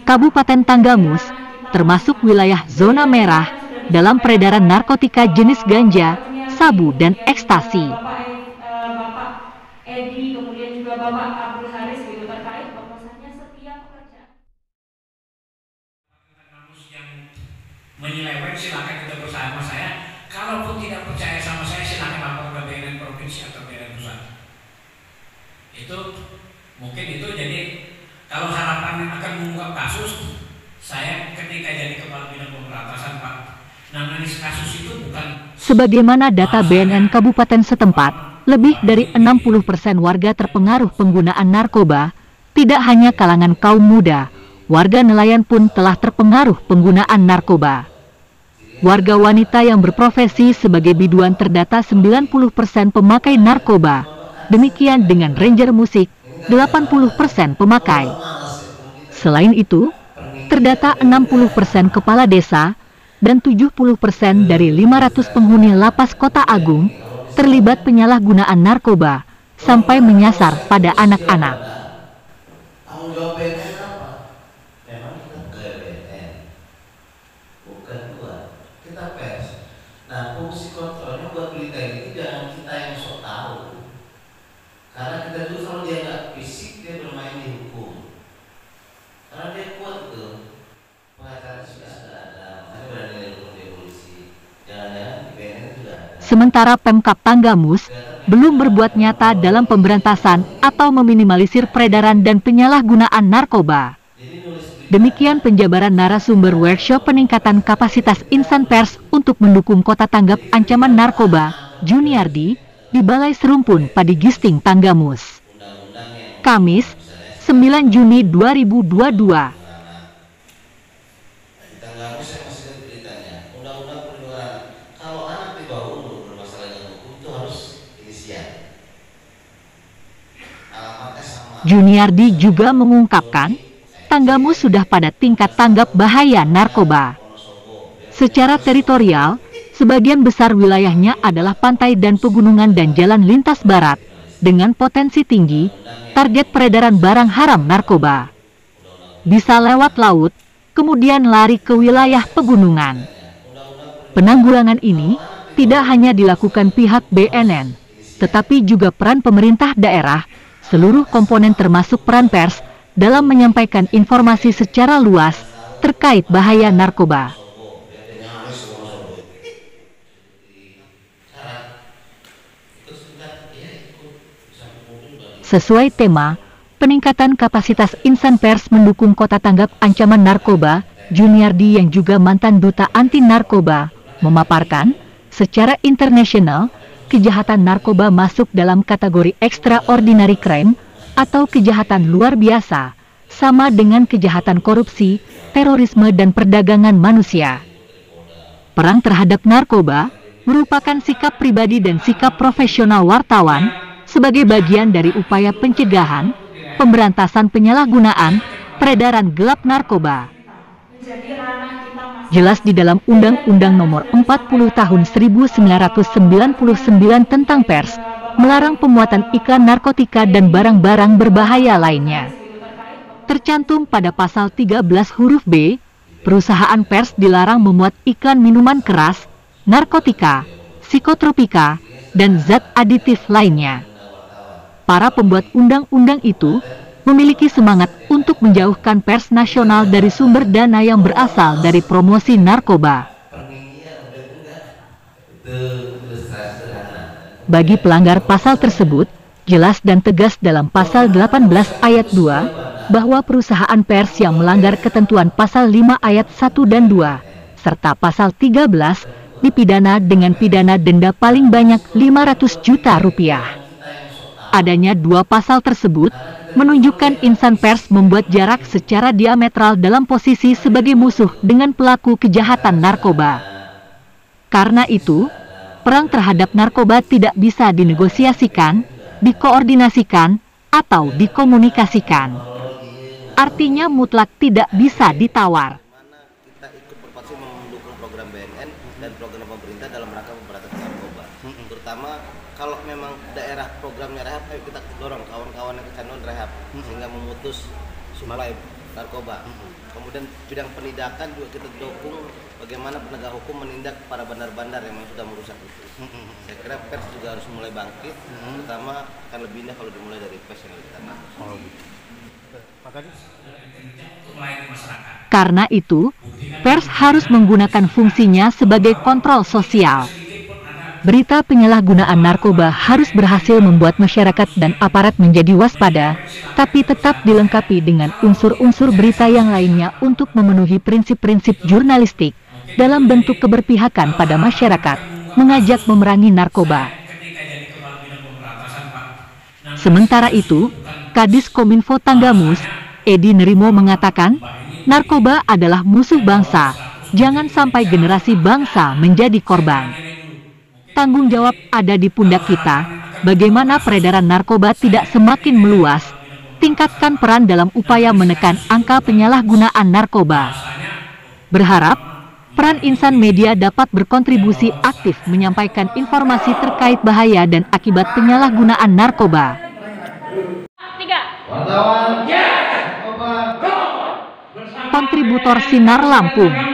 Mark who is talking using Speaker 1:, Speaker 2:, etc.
Speaker 1: Kabupaten Tanggamus termasuk wilayah zona merah dalam peredaran narkotika jenis ganja, sabu, dan ekstasi.
Speaker 2: Bapak Edi, kemudian juga Bapak Abdul Haris gitu terkait bahwasannya setiap pekerjaan
Speaker 3: yang menyeleweng silakan kita bersama saya. Kalaupun tidak percaya sama saya silakan lapor ke BNN provinsi atau BNN pusat. Itu mungkin itu jadi kalau harapan akan mengungkap kasus, saya ketika jadi kepala bidang pemberantasan Pak nangani kasus itu bukan.
Speaker 1: Sebagaimana data BNN Kabupaten setempat, lebih dari 60% warga terpengaruh penggunaan narkoba. Tidak hanya kalangan kaum muda, warga nelayan pun telah terpengaruh penggunaan narkoba. Warga wanita yang berprofesi sebagai biduan terdata 90% pemakai narkoba. Demikian dengan ranger musik, 80% pemakai. Selain itu, terdata 60% kepala desa dan 70% dari 500 penghuni lapas Kota Agung terlibat penyalahgunaan narkoba sampai menyasar pada anak-anak.
Speaker 4: Tanggung jawab BNN apa? Memang kita ke BNN, bukan buat kita pers. Nah, fungsi kontrolnya buat berita ini jangan kita yang sok tahu. Karena kita dulu kalau dia nggak fisik dia bermain di hukum. Karena dia kuat tuh. Pengacara sudah ada, makanya berani nelpon di polisi. Jangan-jangan di BNN juga ada.
Speaker 1: Sementara Pemkab Tanggamus belum berbuat nyata dalam pemberantasan atau meminimalisir peredaran dan penyalahgunaan narkoba. Demikian penjabaran narasumber workshop peningkatan kapasitas insan pers untuk mendukung Kota Tanggap Ancaman Narkoba, Juniardi, di Balai Serumpun Padi Gisting, Tanggamus. Kamis, 9 Juni 2022. Juniardi juga mengungkapkan, Tanggamus sudah pada tingkat tanggap bahaya narkoba. Secara teritorial, sebagian besar wilayahnya adalah pantai dan pegunungan dan jalan lintas barat, dengan potensi tinggi, target peredaran barang haram narkoba. Bisa lewat laut, kemudian lari ke wilayah pegunungan. Penanggulangan ini tidak hanya dilakukan pihak BNN, tetapi juga peran pemerintah daerah, seluruh komponen termasuk peran pers, dalam menyampaikan informasi secara luas terkait bahaya narkoba. Sesuai tema, peningkatan kapasitas insan pers mendukung Kota Tanggap Ancaman Narkoba, Juniardi yang juga mantan duta anti narkoba, memaparkan, secara internasional, kejahatan narkoba masuk dalam kategori extraordinary crime atau kejahatan luar biasa, sama dengan kejahatan korupsi, terorisme, dan perdagangan manusia. Perang terhadap narkoba merupakan sikap pribadi dan sikap profesional wartawan sebagai bagian dari upaya pencegahan, pemberantasan penyalahgunaan, peredaran gelap narkoba. Jelas di dalam Undang-Undang Nomor 40 Tahun 1999 tentang pers, melarang pemuatan iklan narkotika dan barang-barang berbahaya lainnya. Tercantum pada pasal 13 huruf B, perusahaan pers dilarang memuat iklan minuman keras, narkotika, psikotropika, dan zat aditif lainnya. Para pembuat undang-undang itu memiliki semangat untuk menjauhkan pers nasional dari sumber dana yang berasal dari promosi narkoba. Bagi pelanggar pasal tersebut, jelas dan tegas dalam pasal 18 ayat 2, bahwa perusahaan pers yang melanggar ketentuan pasal 5 ayat 1 dan 2, serta pasal 13, dipidana dengan pidana denda paling banyak 500 juta rupiah. Adanya dua pasal tersebut menunjukkan insan pers membuat jarak secara diametral dalam posisi sebagai musuh dengan pelaku kejahatan narkoba. Karena itu, perang terhadap narkoba tidak bisa dinegosiasikan, dikoordinasikan, atau dikomunikasikan. Artinya mutlak tidak bisa ditawar.
Speaker 4: Kita ikut berpartisipasi mendukung program BNN dan program pemerintah dalam rangka pemberantasan narkoba. Terutama kalau memang daerah programnya rehab, ayo kita dorong kawan-kawan yang kecanduan rehab sehingga memutus suplai narkoba. Kemudian bidang penindakan juga kita dukung bagaimana penegak hukum menindak para bandar-bandar yang memang sudah merusak itu. Saya kira pers juga harus mulai bangkit, terutama akan lebih indah kalau dimulai dari pers yang kita maksud.
Speaker 1: Karena itu, pers harus menggunakan fungsinya sebagai kontrol sosial. Berita penyalahgunaan narkoba harus berhasil membuat masyarakat dan aparat menjadi waspada, tapi tetap dilengkapi dengan unsur-unsur berita yang lainnya untuk memenuhi prinsip-prinsip jurnalistik dalam bentuk keberpihakan pada masyarakat, mengajak memerangi narkoba. Sementara itu, Kadis Kominfo Tanggamus, Edi Nerimo mengatakan, narkoba adalah musuh bangsa, jangan sampai generasi bangsa menjadi korban. Tanggung jawab ada di pundak kita, bagaimana peredaran narkoba tidak semakin meluas, tingkatkan peran dalam upaya menekan angka penyalahgunaan narkoba. Berharap, peran insan media dapat berkontribusi aktif menyampaikan informasi terkait bahaya dan akibat penyalahgunaan narkoba. Kontributor Sinar Lampung.